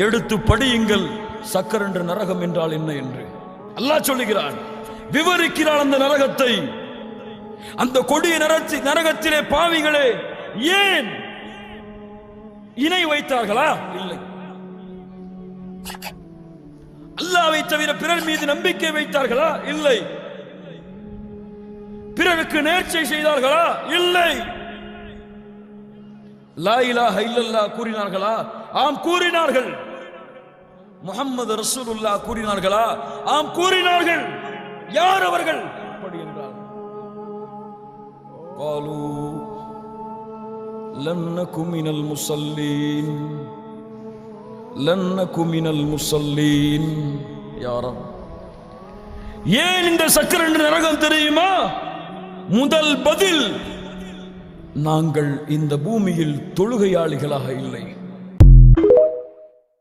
எடுத்து படியுங்கள் சக்கர் என்ற நரகம் என்றால் என்ன என்று அல்லாஹ் சொல்லுகிறான், விவரிக்கிறான் அந்த நரகத்தை. அந்த கொடிய நரகத்திலே பாவிகளே ஏன் இணை வைத்தார்களா? இல்லை. அல்லாஹ்வை தவிர பிறர் மீது நம்பிக்கை வைத்தார்களா? இல்லை. பிறருக்கு நேர்ச்சை செய்தார்களா? இல்லை. லா இலாஹ இல்லல்லாஹ் கூறினார்களா? ஆம் கூறினார்கள். முஹம்மது ரசூலுல்லாஹ் கூறினார்களா? ஆம் கூறினார்கள். யார் அவர்கள்? அப்படி என்றால் قالوا لن نكن من المصلين لن نكن من المصلين. يا رب, ஏன் இந்த சக்கர என்ற நரகம் தெரியுமா? முதல் பதில், நாங்கள் இந்த பூமியில் தொழுகையாளிகளாக இல்லை.